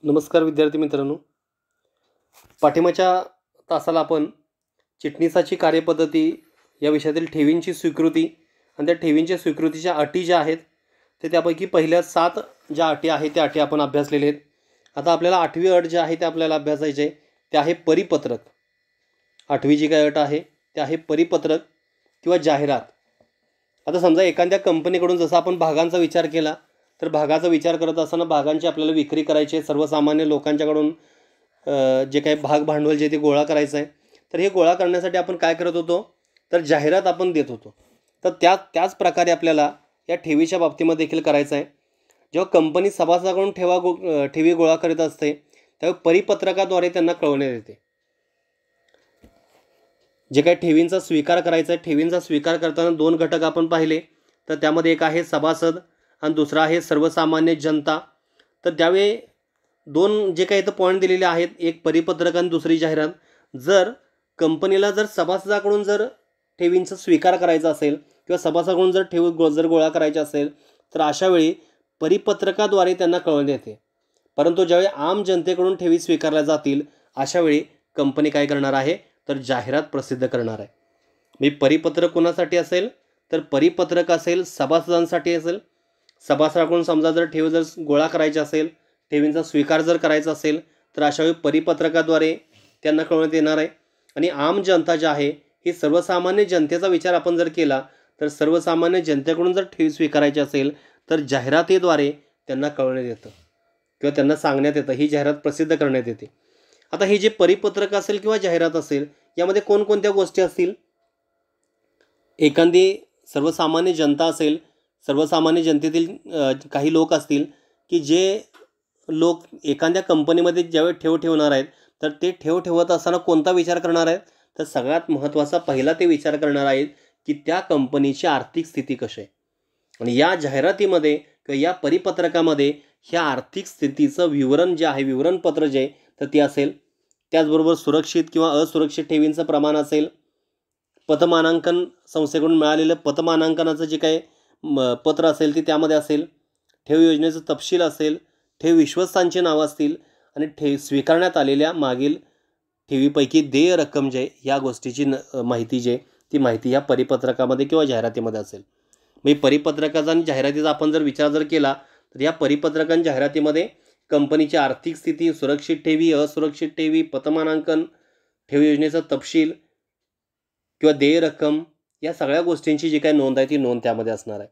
नमस्कार विद्यार्थी मित्रांनो. पाठिंबाच्या तासाला आपण चिटणीसाची कार्यपद्धती या विषयातील ठेवींची स्वीकृती आणि त्या ठेवींच्या स्वीकृतीच्या अटी ज्या आहेत ते त्यापैकी पहिल्या 7 ज्या अटी आहेत त्या अटी आपण अभ्यासलेल्या आहेत. आता आपल्याला 8वी अट जी आहे ते आपल्याला अभ्यासायची आहे. ते आहे परिपत्रक. 8वी जी काय अट आहे ते आहे परिपत्रक किंवा जाहिरात. आता समजा एखाद्या कंपनीकडून जसं आपण भागांचा विचार केला तर भागाचा विचार करत असताना भागांची आपल्याला विक्री करायची आहे. सर्वसामान्य लोकांच्याकडून जे काही भाग भांडवल जे ते गोळा करायचं आहे. तर हे गोळा करण्यासाठी आपण काय करत होतो तर जाहिरात आपण देत होतो. तर त्याच प्रकारे आपल्याला या ठेवीच्या बाबतीमध्ये देखील करायचं आहे. जेव्हा कंपनी सभासदाकडून ठेवी गोळा करीत असते तेव्हा परिपत्रकाद्वारे त्यांना कळवण्यात येते. जे काही ठेवींचा स्वीकार करायचा आहे, ठेवींचा स्वीकार करताना 2 घटक आपण पाहिले. तर त्यामध्ये एक आहे सभासद आणि दुसरा आहे सर्वसामान्य जनता. तर त्यावेळी 2 जे काही इथं पॉईंट दिलेले आहेत, एक परिपत्रक आणि दुसरी जाहिरात. जर कंपनीला जर सभासदाकडून जर ठेवींचा स्वीकार करायचा असेल किंवा सभासदाकडून जर जर गोळा करायचे असेल तर अशा वेळी परिपत्रकाद्वारे त्यांना कळवण्यात येते. परंतु ज्यावेळी आम जनतेकडून ठेवी स्वीकारल्या जातील अशा वेळी कंपनी काय करणार आहे तर जाहिरात प्रसिद्ध करणार आहे. मी परिपत्रक कोणासाठी असेल तर परिपत्रक असेल सभासदांसाठी असेल. सभासदाकडून समजा जर ठेव जर गोळा करायची असेल, ठेवींचा स्वीकार जर करायचा असेल तर अशा वेळी परिपत्रकाद्वारे त्यांना कळवण्यात येणार आहे. आणि आम जनता जी आहे ही सर्वसामान्य जनतेचा विचार आपण जर केला तर सर्वसामान्य जनतेकडून जर ठेवी स्वीकारायची असेल तर जाहिरातीद्वारे त्यांना कळवण्यात येतं किंवा त्यांना सांगण्यात येतं, ही जाहिरात प्रसिद्ध करण्यात येते. आता हे जे परिपत्रक असेल किंवा जाहिरात असेल यामध्ये कोणकोणत्या गोष्टी असतील. एखादी सर्वसामान्य जनता असेल, सर्वसामान्य जनतेतील काही लोक असतील की जे लोक एखाद्या कंपनीमध्ये ज्यावेळी ठेव ठेवणार आहेत तर ते ठेव ठेवत असताना कोणता विचार करणार आहेत तर सगळ्यात महत्त्वाचा पहिला ते विचार करणार आहेत की त्या कंपनीची आर्थिक स्थिती कशी आहे. आणि या जाहिरातीमध्ये किंवा या परिपत्रकामध्ये ह्या आर्थिक स्थितीचं विवरण जे आहे, विवरणपत्र जे तर ते असेल. त्याचबरोबर सुरक्षित किंवा असुरक्षित ठेवींचं प्रमाण असेल. पतमानांकन संस्थेकडून मिळालेलं पतमानांकनाचं जे काही पत्र असेल ते त्यामध्ये असेल. ठेव योजनेचं तपशील असेल. ठेव विश्वस्तांची नावं असतील आणि ठेव स्वीकारण्यात आलेल्या मागील ठेवीपैकी देय रक्कम जे या गोष्टीची माहिती जे ती माहिती या परिपत्रकामध्ये किंवा जाहिरातीमध्ये असेल. म्हणजे परिपत्रकाचा आणि जाहिरातीचा आपण जर विचार जर केला तर या परिपत्रक आणि जाहिरातीमध्ये कंपनीची आर्थिक स्थिती, सुरक्षित ठेवी, असुरक्षित ठेवी, पतमानांकन, ठेव योजनेचा तपशील किंवा देय रक्कम या सगळ्या गोष्टींची जी काही नोंद आहे ती नोंद त्यामध्ये असणार आहे.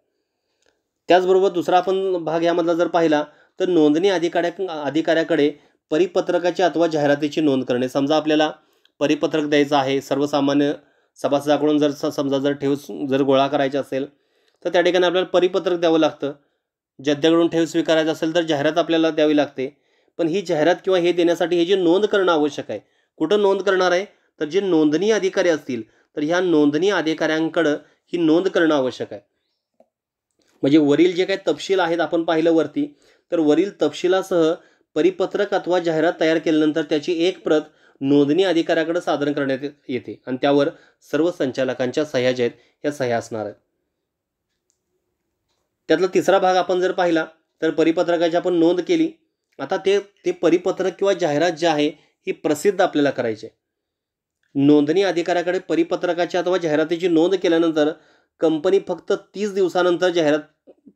त्याचबरोबर दुसरा आपण भाग यामधला जर पाहिला तर नोंदणी अधिकाऱ्याकडे परिपत्रकाची अथवा जाहिरातीची नोंद करणे. समजा आपल्याला परिपत्रक द्यायचं आहे, सर्वसामान्य सभासदाकडून जर समजा जर ठेव जर गोळा करायची असेल तर त्या ठिकाणी आपल्याला परिपत्रक द्यावं लागतं. ज्याच्याकडून ठेव स्वीकारायचं असेल तर जाहिरात आपल्याला द्यावी लागते. पण ही जाहिरात किंवा हे देण्यासाठी हे जी नोंद करणं आवश्यक आहे. कुठं नोंद करणार आहे तर जे नोंदणी अधिकारी असतील तर ह्या नोंदणी अधिकाऱ्यांकडं ही नोंद करणं आवश्यक आहे. म्हणजे वरील जे काही तपशील आहेत आपण पाहिलं वरती तर वरील तपशिलासह परिपत्रक अथवा जाहिरात तयार केल्यानंतर त्याची एक प्रत नोंदणी अधिकाऱ्याकडे सादर करण्यात येते आणि त्यावर सर्व संचालकांच्या सह्या ज्या आहेत ह्या सह्या असणार आहेत. त्यातला तिसरा भाग आपण जर पाहिला तर परिपत्रकाची आपण नोंद केली. आता ते परिपत्रक किंवा जाहिरात जे आहे ही प्रसिद्ध आपल्याला करायची आहे. नोंदणी अधिकाऱ्याकडे परिपत्रकाची अथवा जाहिरातीची नोंद केल्यानंतर कंपनी फक्त 30 दिवसानंतर जाहिरात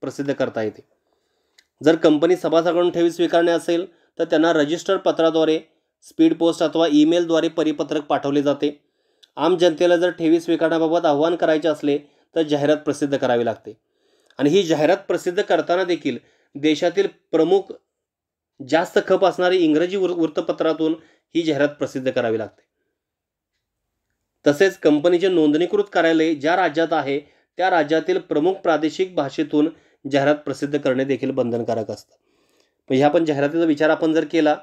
प्रसिद्ध करता येते. जर कंपनी सभासदाकडून ठेवी स्वीकारणे असेल तर त्यांना रजिस्टर पत्राद्वारे, स्पीड पोस्ट अथवा ईमेलद्वारे परिपत्रक पाठवले जाते. आम जनतेला जर ठेवी स्वीकारण्याबाबत आवाहन करायचे असले तर जाहिरात प्रसिद्ध करावी लागते. आणि ही जाहिरात प्रसिद्ध करताना देखील देशातील प्रमुख जास्त खप असणारी इंग्रजी वृत्तपत्रातून ही जाहिरात प्रसिद्ध करावी लागते. तसेच कंपनीचे नोंदणीकृत कार्यालय ज्या राज्यात आहे त्या राज्यातील प्रमुख प्रादेशिक भाषेतून जाहिरात प्रसिद्ध करणे देखील बंधनकारक असतं. म्हणजे ह्या पण जाहिरातीचा विचार आपण जर केला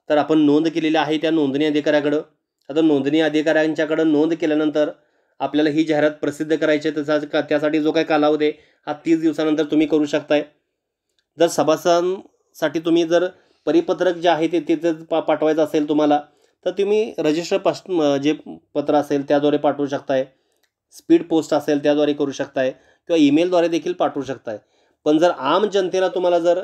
तर आपण नोंद केलेली आहे त्या नोंदणी अधिकाऱ्याकडं. आता नोंदणी अधिकाऱ्यांच्याकडं नोंद केल्यानंतर आपल्याला ही जाहिरात प्रसिद्ध करायची आहे. त्यासाठी जो काही कालावधी आहे हा 30 दिवसानंतर तुम्ही करू शकताय. जर सभासदांसाठी तुम्ही जर परिपत्रक जे आहे ते तिथे पाठवायचं असेल तुम्हाला तर तुम्ही रजिस्टर जे पत्र असेल त्याद्वारे पाठवू शकताय. स्पीड पोस्ट असेल त्याद्वारे करू शकताय किंवा ईमेलद्वारे देखील पाठवू शकताय. पण जर आम जनतेला तुम्हाला जर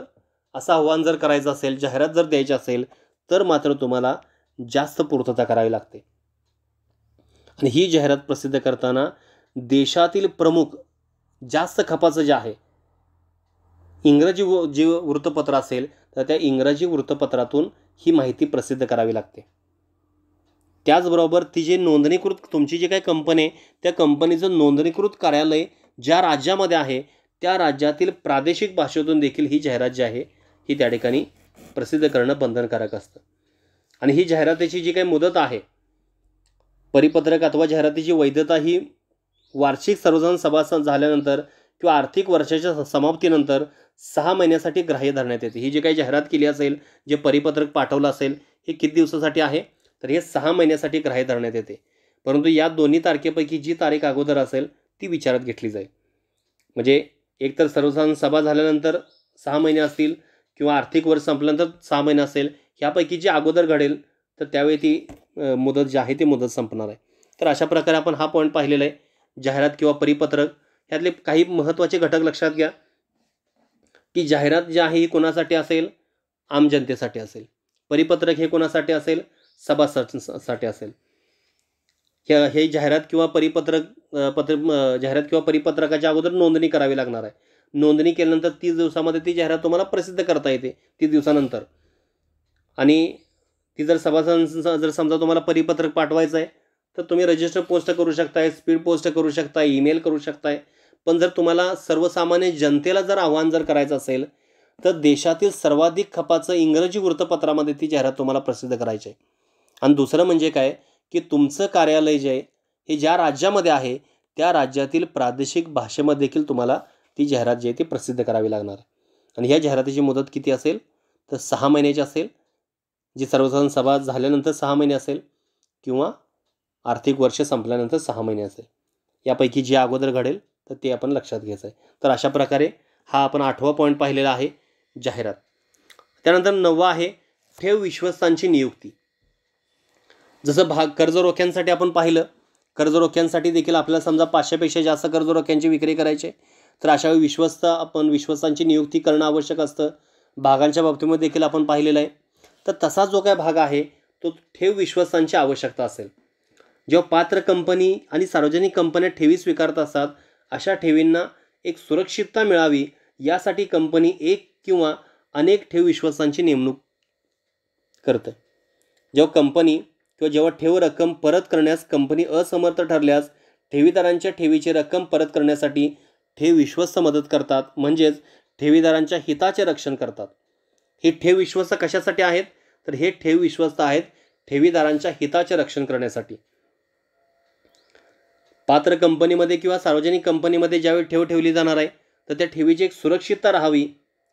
असं आव्हान जर करायचं असेल, जाहिरात जर द्यायची असेल, तर मात्र तुम्हाला जास्त पूर्तता करावी लागते. आणि ही जाहिरात प्रसिद्ध करताना देशातील प्रमुख जास्त खपाचं जे आहे, इंग्रजी जे वृत्तपत्र असेल तर त्या इंग्रजी वृत्तपत्रातून ही माहिती प्रसिद्ध करावी लागते. त्याचबरोबर ती जे नोंदणीकृत तुमची जी काही कंपनी आहे, त्या कंपनीचं नोंदणीकृत कार्यालय ज्या राज्यामध्ये आहे, त्या राज्यातील प्रादेशिक भाषेतून देखील ही जाहिरात जी आहे ही त्या ठिकाणी प्रसिद्ध करणं बंधनकारक असतं. आणि ही जाहिरातीची जी काही मुदत आहे, परिपत्रक अथवा जाहिरातीची वैधता ही वार्षिक सर्वसाधारण सभा झाल्यानंतर किंवा आर्थिक वर्षाच्या समाप्तीनंतर 6 महिन्यासाठी ग्राह्य धरण्यात येते. ही जी काही जाहिरात केली असेल, जे परिपत्रक पाठवलं असेल, हे किती दिवसासाठी आहे, तर हे 6 महिन्यासाठी ग्राह्य धरण्यात येते. परंतु या दोन्ही तारखेपैकी जी तारीख अगोदर असेल ती विचारात घेतली जाईल. म्हणजे एकतर सर्वसाधारण सभा झाल्यानंतर 6 महिने असतील किंवा आर्थिक वर्ष संपल्यानंतर 6 महिने असेल, ह्यापैकी जी अगोदर घडेल तर त्यावेळी ती मुदत जी आहे ती मुदत संपणार आहे. तर अशा प्रकारे आपण हा पॉईंट पाहिलेला आहे. जाहिरात किंवा परिपत्रक ह्यातले काही महत्त्वाचे घटक लक्षात घ्या, की जाहिरात जी आहे ही कोणासाठी असेल, आम जनतेसाठी असेल. परिपत्रक हे कोणासाठी असेल, सभासदांसाठी असेल. हे जाहिरात किंवा परिपत्रक जाहिरात किंवा परिपत्रकाच्या अगोदर नोंदणी करावी लागणार आहे. नोंदणी केल्यानंतर 30 दिवसामध्ये ती जाहिरात तुम्हाला प्रसिद्ध करता येते 30 दिवसानंतर. आणि ती जर सभासदांचं जर समजा तुम्हाला परिपत्रक पाठवायचं आहे तर तुम्ही रजिस्टर पोस्ट करू शकताय, स्पीड पोस्ट करू शकताय, ईमेल करू शकताय. पण जर तुम्हाला सर्वसामान्य जनतेला जर आव्हान जर करायचं असेल तर देशातील सर्वाधिक खपाचं इंग्रजी वृत्तपत्रामध्ये ती जाहिरात तुम्हाला प्रसिद्ध करायची आहे. आणि दुसरं म्हणजे काय, की तुमचं कार्यालय जे आहे हे ज्या राज्यामध्ये आहे त्या राज्यातील प्रादेशिक भाषेमध्ये देखील तुम्हाला ती जाहिरात जी आहे ती प्रसिद्ध करावी लागणार. आणि ह्या जाहिरातीची मुदत किती असेल तर 6 महिन्याची असेल, जी सर्वसाधारण सभा झाल्यानंतर 6 महिने असेल किंवा आर्थिक वर्ष संपल्यानंतर 6 महिने असेल. यापैकी जे अगोदर घडेल तर ते आपण लक्षात घ्यायचं आहे. तर अशा प्रकारे हा आपण 8वा पॉईंट पाहिलेला आहे, जाहिरात. त्यानंतर 9वा आहे ठेव विश्वस्तांची नियुक्ती. जसं कर्ज रोख्यांसाठी आपण पाहिलं, कर्ज रोख्यांसाठी देखील आपल्याला समजा 500पेक्षा जास्त कर्ज रोख्यांची विक्री करायची, तर अशा वेळी विश्वस्तांची नियुक्ती करणं आवश्यक असतं. भागांच्या बाबतीमध्ये देखील आपण पाहिलेलं आहे. तर तसा जो काय भाग आहे तो ठेव विश्वस्तांची आवश्यकता असेल. जेव्हा पात्र कंपनी आणि सार्वजनिक कंपन्या ठेवी स्वीकारत असतात, अशा ठेवींना एक सुरक्षितता मिळावी यासाठी कंपनी एक किंवा अनेक ठेव विश्वस्तांची नेमणूक करते. जेव्हा ठेव रक्कम परत करण्यास कंपनी असमर्थ ठरल्यास ठेवीदारांच्या ठेवीची रक्कम परत करण्यासाठी ठेव विश्वस्त मदत करतात, म्हणजेच ठेवीदारांच्या हिताचे रक्षण करतात. हे ठेव विश्वस्त कशासाठी आहेत, तर हे ठेव विश्वस्त आहेत ठेवीदारांच्या हिताचे रक्षण करण्यासाठी. पात्र कंपनीमध्ये किंवा सार्वजनिक कंपनीमध्ये ज्यावेळी ठेव ठेवली जाणार आहे तर त्या ठेवीची एक सुरक्षितता राहावी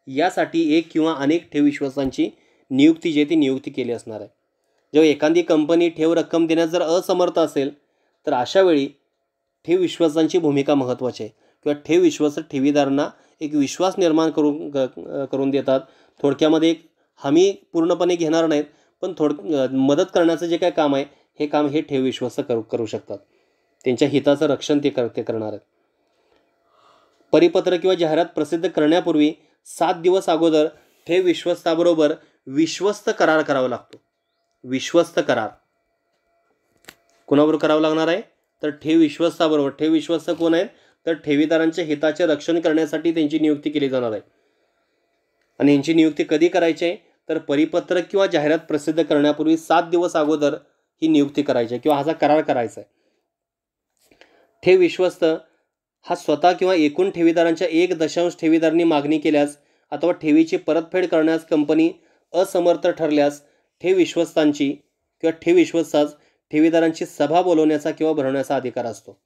यासाठी एक किंवा अनेक ठेव विश्वस्तांची नियुक्ती जी ती नियुक्ती केली असणार आहे. जेव्हा एखादी कंपनी ठेव रक्कम देण्यास जर असमर्थ असेल तर अशा वेळी ठेव विश्वस्तांची भूमिका महत्त्वाची आहे. किंवा ठेव विश्वस्त ठेवीदारांना एक विश्वास निर्माण करून देतात. थोडक्यामध्ये एक हमी पूर्णपणे घेणार नाहीत, पण मदत करण्याचं जे काय काम आहे हे काम हे ठेव विश्वस्त करू शकतात. त्यांच्या हिताचं रक्षण ते करणार आहेत. परिपत्र किंवा जाहिरात प्रसिद्ध करण्यापूर्वी 7 दिवस अगोदर ठेव विश्वस्ताबरोबर विश्वस्त करार करावा लागतो. विश्वस्त करार कोणाबरोबर करावा लागणार आहे, तर ठेव विश्वस्ताबरोबर. ठेव विश्वस्त कोण आहेत, तर ठेवीदारांच्या हिताचे रक्षण करण्यासाठी त्यांची नियुक्ती केली जाणार आहे. आणि यांची नियुक्ती कधी करायची आहे, तर परिपत्रक किंवा जाहिरात प्रसिद्ध करण्यापूर्वी 7 दिवस अगोदर ही नियुक्ती करायची आहे किंवा हा करार करायचा आहे. ठेव विश्वस्त हा स्वतः किंवा एकूण ठेवीदारांच्या 1 ठेवीदारांनी मागणी केल्यास अथवा ठेवीची परतफेड करण्यास कंपनी असमर्थ ठरल्यास ठेव विश्वस्तांची किंवा ठेव विश्वस्तास ठेवीदारांची सभा बोलवण्याचा किंवा भरवण्याचा अधिकार असतो.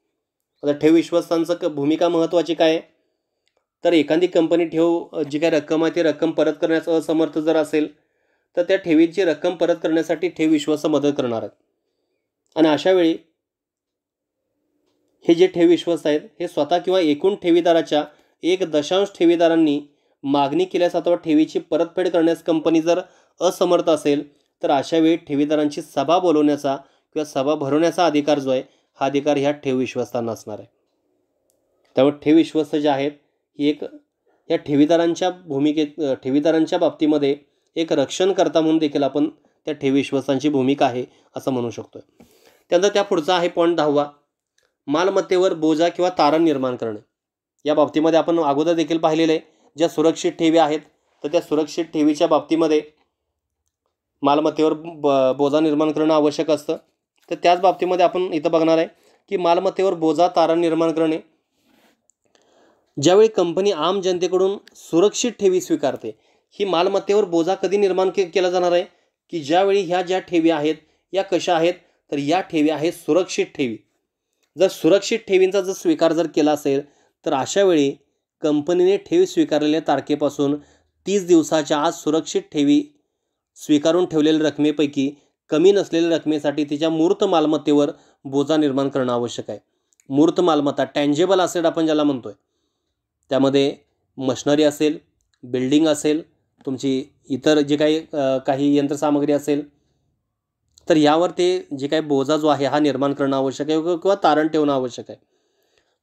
आता ठेव विश्वस्तांचं भूमिका महत्त्वाची काय आहे, तर एखादी कंपनी ठेव जी काही रक्कम आहे ती रक्कम परत करण्यास असमर्थ जर असेल तर त्या ठेवीची रक्कम परत करण्यासाठी ठेव विश्वस्त मदत करणार आहेत. आणि अशा वेळी हे जे ठेव विश्वस्त आहेत हे स्वतः किंवा एकूण ठेवीदाराच्या 1 ठेवीदारांनी मागणी केल्यास अथवा ठेवीची परतफेड करण्यास कंपनी जर असमर्थ असेल तर अशा वेळी ठेवीदारांची सभा बोलवण्याचा किंवा सभा भरवण्याचा अधिकार जो आहे हा अधिकार ह्या ठेव विश्वस्तांना असणार आहे. त्यामुळे ठेव विश्वस्त जे आहेत ही या ठेवीदारांच्या बाबतीमध्ये एक रक्षणकर्ता म्हणून देखील आपण त्या ठेवी विश्वस्तांची भूमिका आहे असं म्हणू शकतो. त्यानंतर त्या पुढचा आहे पॉईंट 10वा, मालमत्तेवर बोजा किंवा तारण निर्माण करणे. या बाबतीमध्ये आपण अगोदर देखील पाहिलेलं आहे, ज्या सुरक्षित ठेवी आहेत तर त्या सुरक्षित ठेवीच्या बाबतीमध्ये मालमत्तेवर बोजा निर्माण करणं आवश्यक असतं. तर त्याच बाबतीमध्ये आपण इथं बघणार आहे की मालमत्तेवर बोजा तारण निर्माण करणे. ज्यावेळी कंपनी आम जनतेकडून सुरक्षित ठेवी स्वीकारते, ही मालमत्तेवर बोजा कधी निर्माण केला जाणार आहे की ज्यावेळी ह्या ज्या ठेवी आहेत या कशा आहेत, तर या ठेवी आहेत सुरक्षित ठेवी. जर सुरक्षित ठेवींचा जर स्वीकार जर केला असेल तर अशा वेळी कंपनीने ठेवी स्वीकारलेल्या तारखेपासून 30 दिवसाच्या आत सुरक्षित ठेवी स्वीकारून ठेवलेल्या रकमेपैकी कमी नसलेल्या रकमेसाठी तिच्या मूर्त मालमत्तेवर बोजा निर्माण करणं आवश्यक आहे. मूर्त मालमत्ता, टँजेबल असेट आपण ज्याला म्हणतोय, त्यामध्ये मशनरी असेल, बिल्डिंग असेल, तुमची इतर जे काही यंत्रसामग्री असेल, तर यावर ते जे काही बोजा जो आहे हा निर्माण करणं आवश्यक आहे किंवा तारण ठेवणं आवश्यक आहे.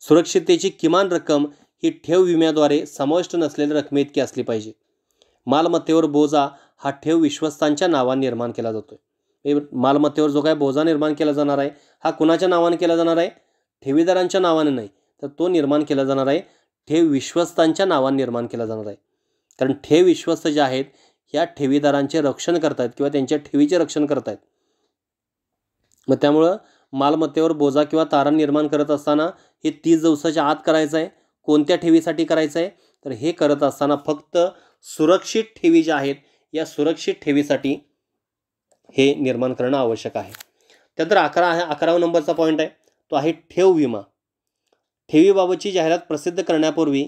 सुरक्षिततेची किमान रक्कम ही ठेव विम्याद्वारे समाविष्ट नसलेल्या रकमेइतकी असली पाहिजे. मालमत्तेवर बोजा हा ठेव विश्वस्तांच्या नावाने निर्माण केला जातो. मालमत्तेवर जो काय बोजा निर्माण केला जाणार आहे हा कुणाच्या नावाने केला जाणार आहे? ठेवीदारांच्या नावाने नाही, तर तो निर्माण केला जाणार आहे ठेव विश्वस्तांच्या नावाने निर्माण केला जाणार आहे. कारण ठेव विश्वस्त जे आहेत ह्या ठेवीदारांचे रक्षण करतायत किंवा त्यांच्या ठेवीचे रक्षण करतायत. मग त्यामुळं मालमत्तेवर बोजा किंवा तारण निर्माण करत असताना हे 30 दिवसाच्या आत करायचं आहे. कोणत्या ठेवीसाठी करायचं आहे? तर हे करत असताना फक्त सुरक्षित ठेवी ज्या आहेत या सुरक्षित ठेवीसाठी हे निर्माण करणं आवश्यक आहे. त्यानंतर 11वा नंबरचा पॉईंट आहे, तो आहे ठेव विमा. ठेवीबाबतची जाहिरात प्रसिद्ध करण्यापूर्वी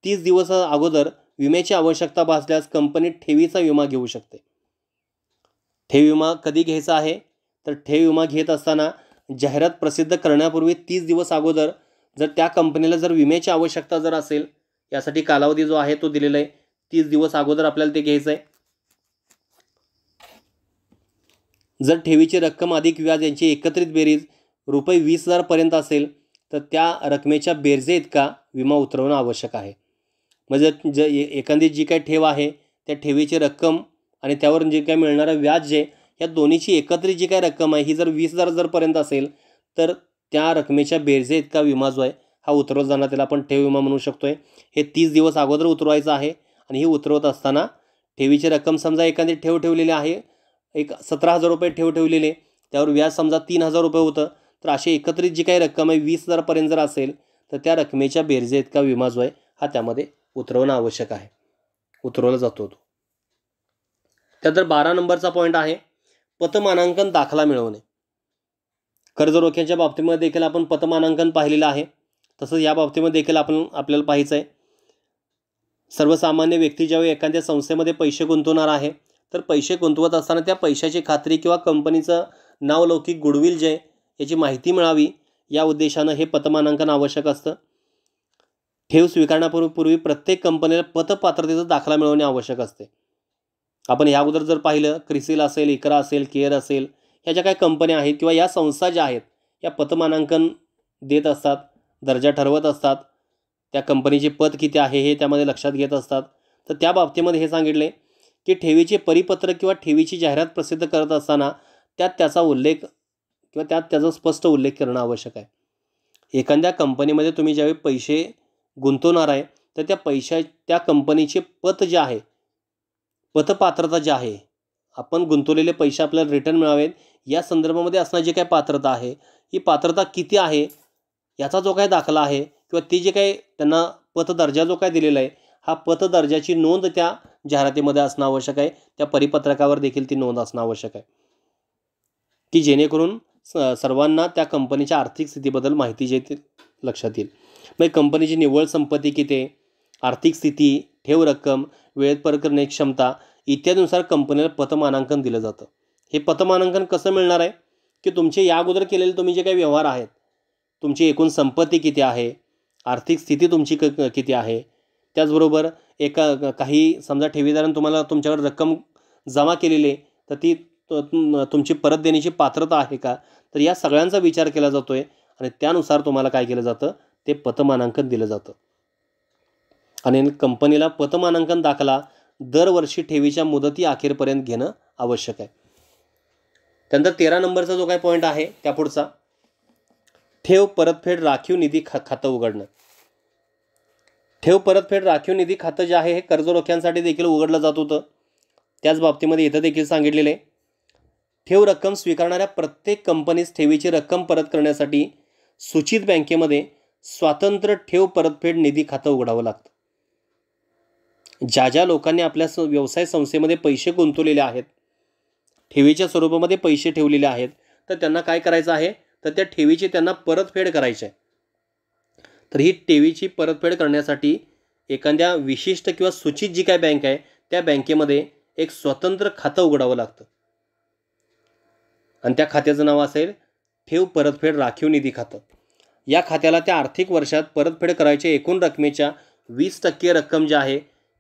30 दिवस अगोदर विम्याची आवश्यकता भासल्यास कंपनी ठेवीचा विमा घेऊ शकते. ठेव विमा कधी घ्यायचा आहे? तर ठेव विमा घेत असताना जाहिरात प्रसिद्ध करण्यापूर्वी 30 दिवस अगोदर जर त्या कंपनीला जर विम्याची आवश्यकता जर असेल, यासाठी कालावधी जो आहे तो दिलेला आहे, 30 दिवस अगोदर आपल्याला ते घ्यायचं आहे. जर ठेवीची रक्कम अधिक व्याज यांची एकत्रित बेरीज रुपये 20,000 पर्यंत असेल तर त्या रकमेच्या बेरजे इतका विमा उतरवणं आवश्यक आहे. म्हणजे एखादी जी काही ठेव आहे त्या ठेवीची रक्कम आणि त्यावर जे काही मिळणारं व्याज जे या दोन्हीची एकत्रित जी काही रक्कम आहे ही जर 20,000 जर पर्यंत असेल तर त्या रकमेच्या बेरजे इतका विमा जो आहे हा उतरवला जाणार, त्याला आपण ठेव विमा म्हणू शकतोय. हे 30 दिवस अगोदर उतरवायचं आहे आणि हे उतरवत असताना ठेवीची रक्कम समजा एखादी ठेव ठेवलेली आहे, एक 17,000 रुपये ठेव ठेवलेले, त्यावर व्याज समजा 3,000 रुपये होतं, तर अशी एकत्रित जी काही रक्कम आहे 20,000 पर्यंत जर असेल तर त्या रकमेच्या बेरजे इतका विमा जो आहे हा त्यामध्ये उतरवणं आवश्यक आहे, उतरवला जातो तो. त्यानंतर 12 नंबरचा पॉईंट आहे पतमानांकन दाखला मिळवणे. कर्ज रोख्याच्या बाबतीमध्ये देखील आपण पतमानांकन पाहिलेलं आहे, तसंच या बाबतीमध्ये देखील आपल्याला पाहायचं आहे. सर्वसामान्य व्यक्ती ज्यावेळी एखाद्या संस्थेमध्ये पैसे गुंतवणार आहे तर पैसे गुंतवत असताना त्या पैशाची खात्री किंवा कंपनीचं नावलौकिक गुडविल जे याची माहिती मिळावी या उद्देशानं हे पतमानांकन आवश्यक असतं. ठेव स्वीकारण्यापूर्वी प्रत्येक कंपनीला पतपात्रतेचा दाखला मिळवणे आवश्यक असते. आपण या अगोदर जर पाहिलं क्रिसिल असेल, इकरा असेल, केअर असेल, ह्या ज्या काही कंपन्या आहेत किंवा या संस्था ज्या आहेत या पतमानांकन देत असतात, दर्जा ठरवत असतात, त्या कंपनीचे पत किती आहे हे त्यामध्ये लक्षात घेत असतात. तर त्या बाबतीमध्ये हे सांगितले की ठेवीचे परिपत्र किंवा ठेवीची जाहिरात प्रसिद्ध करत असताना त्यात त्याचा उल्लेख किंवा त्यात त्याचा स्पष्ट उल्लेख करणं आवश्यक आहे. एखाद्या कंपनीमध्ये तुम्ही ज्यावेळी पैसे गुंतवणार आहे तर त्या कंपनीचे पत जे आहे, पतपात्रता जी आहे, आपण गुंतवलेले पैसे आपल्याला रिटर्न मिळावेत या संदर्भामध्ये असणारी जी काही पात्रता आहे ही पात्रता किती आहे याचा जो काही दाखला आहे किंवा ती जे काही त्यांना पतदर्जा जो काय दिलेला आहे हा पतदर्जाची नोंद त्या जाहिरातीमध्ये असणं आवश्यक आहे. त्या परिपत्रकावर देखील ती नोंद असणं आवश्यक आहे की जेणेकरून सर्वांना त्या कंपनीच्या आर्थिक स्थितीबद्दल माहिती जी ती लक्षात येईल. मग कंपनीची निव्वळ संपत्ती किती आहे, आर्थिक स्थिती, ठेव रक्कम, वेळेत परत करण्याची क्षमता इत्यादीनुसार कंपनीला पतमानांकन दिलं जातं. हे पतमानांकन कसं मिळणार आहे की तुमचे या अगोदर केलेले तुम्ही जे काही व्यवहार आहेत, तुमची एकूण संपत्ती किती आहे, आर्थिक स्थिती तुमची किती आहे, त्याचबरोबर काही समजा ठेवीदारांनी तुम्हाला तुमच्याकडे रक्कम जमा केलेली आहे तर ती तुमची परत देण्याची पात्रता आहे का, तर या सगळ्यांचा विचार केला जातो आहे आणि त्यानुसार तुम्हाला काय केलं जातं ते पतमानांकन दिलं जातं. आणि कंपनीला पतमानांकन दाखला दरवर्षी ठेवीच्या मुदती अखेरपर्यंत घेणं आवश्यक आहे. त्यानंतर 13 नंबरचा जो काही पॉईंट आहे त्या पुढचा, ठेव परतफेड राखीव निधी खातं उघडणं. ठेव परतफेड राखीव निधी खातं जे आहे हे कर्जरोख्यांसाठी देखील उघडलं जात होतं. त्याच बाबतीमध्ये इथं देखील सांगितलेलं आहे, ठेव रक्कम स्वीकारणाऱ्या प्रत्येक कंपनीस ठेवीची रक्कम परत करण्यासाठी सूचित बँकेमध्ये स्वतंत्र ठेव परतफेड निधी खातं उघडावं लागतं. ज्या ज्या लोकांनी आपल्या व्यवसाय संस्थेमध्ये पैसे गुंतवलेले आहेत, ठेवीच्या स्वरूपामध्ये पैसे ठेवलेले आहेत, तर त्यांना काय करायचं आहे, तर त्या ठेवीची त्यांना परतफेड करायची आहे. तर ही ठेवीची परतफेड करण्यासाठी एखाद्या विशिष्ट किंवा सूचित जी काय बँक आहे त्या बँकेमध्ये एक स्वतंत्र खातं उघडावं लागतं आणि त्या खात्याचं नाव असेल ठेव परतफेड राखीव निधी खातं. या खात्याला त्या आर्थिक वर्षात परतफेड करायच्या एकूण रकमेच्या 20% रक्कम जी आहे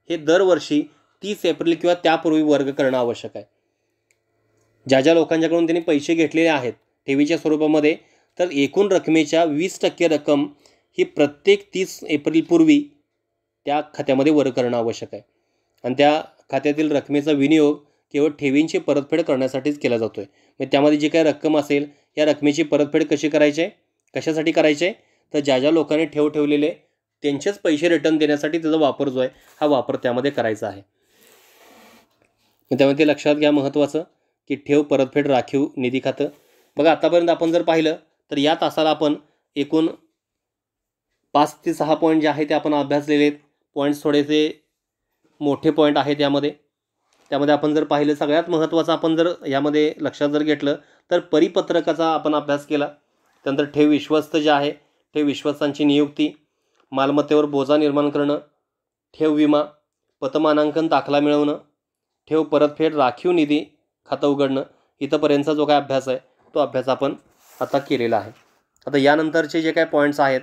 हे दरवर्षी 30 एप्रिल किंवा त्यापूर्वी वर्ग करणं आवश्यक आहे. ज्या ज्या लोकांच्याकडून त्यांनी पैसे घेतलेले आहेत ठेवीच्या स्वरूपामध्ये, तर एकूण रकमेच्या 20% रक्कम ही प्रत्येक 30 एप्रिलपूर्वी त्या खात्यामध्ये वर्ग करणं आवश्यक आहे. आणि त्या खात्यातील रकमेचा विनियोग केवळ ठेवींची परतफेड करण्यासाठीच केला जातो आहे. म्हणजे त्यामध्ये जी काही रक्कम असेल या रकमेची परतफेड कशी करायची आहे, कशासाठी करायची आहे, तर ज्या ज्या लोकांनी ठेवलेले त्यांचेच पैसे रिटर्न देण्यासाठी त्याचा वापर जो आहे हा वापर त्यामध्ये करायचा आहे. त्यामुळे ते लक्षात घ्या महत्त्वाचं, की ठेव परतफेड राखीव निधी खातं. बघा आतापर्यंत आपण जर पाहिलं तर या तासाला आपण एकूण 5 ते 6 पॉईंट जे आहे ते आपण अभ्यासलेले आहेत. पॉईंट्स थोडेसे मोठे पॉईंट आहेत त्यामध्ये आपण जर पाहिलं सगळ्यात महत्त्वाचं आपण जर यामध्ये लक्षात जर घेतलं तर परिपत्रकाचा आपण अभ्यास केला. त्यानंतर ठेव विश्वस्त जे आहे, ठेव विश्वस्तांची नियुक्ती, मालमत्तेवर बोजा निर्माण करणं, ठेव विमा, पतमानांकन दाखला मिळवणं, ठेव परतफेड राखीव निधी खातं उघडणं, इथंपर्यंतचा जो काय अभ्यास आहे तो अभ्यास आपण आता केलेला आहे. आता यानंतरचे जे काय पॉईंट्स आहेत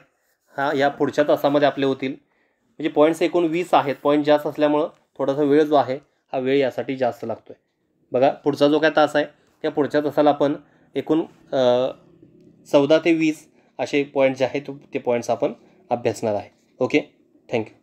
या पुढच्या तासामध्ये आपले होतील. म्हणजे पॉईंट्स एकूण 20 आहेत. पॉईंट जास्त असल्यामुळं थोडासा वेळ जो आहे हा वेळ यासाठी जास्त लागतो आहे. बघा पुढचा जो काय तास आहे त्या पुढच्या तासाला आपण एकूण 14 ते 20 असे पॉईंट जे आहेत ते पॉईंट्स आपण अभ्यासणार आहे. Okay, thank you.